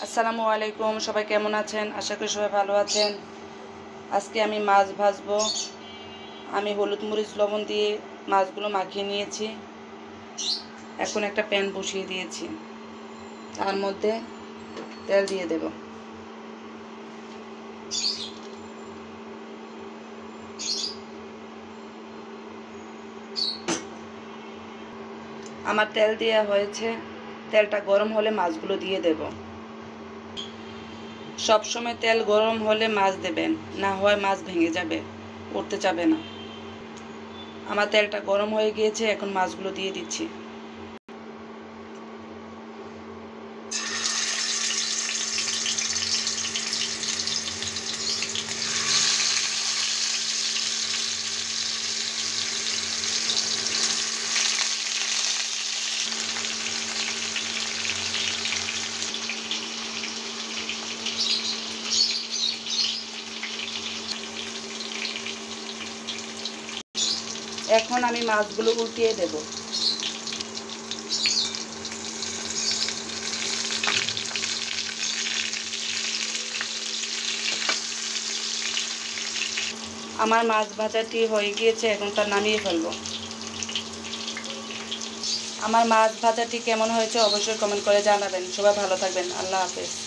আসসালামু আলাইকুম, সবাই কেমন আছেন? আশা করি সবাই ভালো আছেন। আজকে আমি মাছ ভাজবো। আমি হলুদ মরিচ লবণ দিয়ে মাছগুলো মাখিয়ে নিয়েছি। এখন একটা প্যান বসিয়ে দিয়েছি, তার মধ্যে তেল দিয়ে দেব। আমার তেল দেওয়া হয়েছে, তেলটা গরম হলে মাছগুলো দিয়ে দেব। সবসময় তেল গরম হলে মাছ দেবেন, না হয় মাছ ভেঙে যাবে, উঠতে যাবে না। আমার তেলটা গরম হয়ে গিয়েছে, এখন মাছগুলো দিয়ে দিচ্ছি। এখন আমি মাছগুলো উল্টিয়ে দেব। আমার মাছ ভাজাটি হয়ে গিয়েছে, এখন তা নামিয়ে ফেলবো। আমার মাছ ভাজাটি কেমন হয়েছে অবশ্যই কমেন্ট করে জানাবেন। সবাই ভালো থাকবেন। আল্লাহ হাফেজ।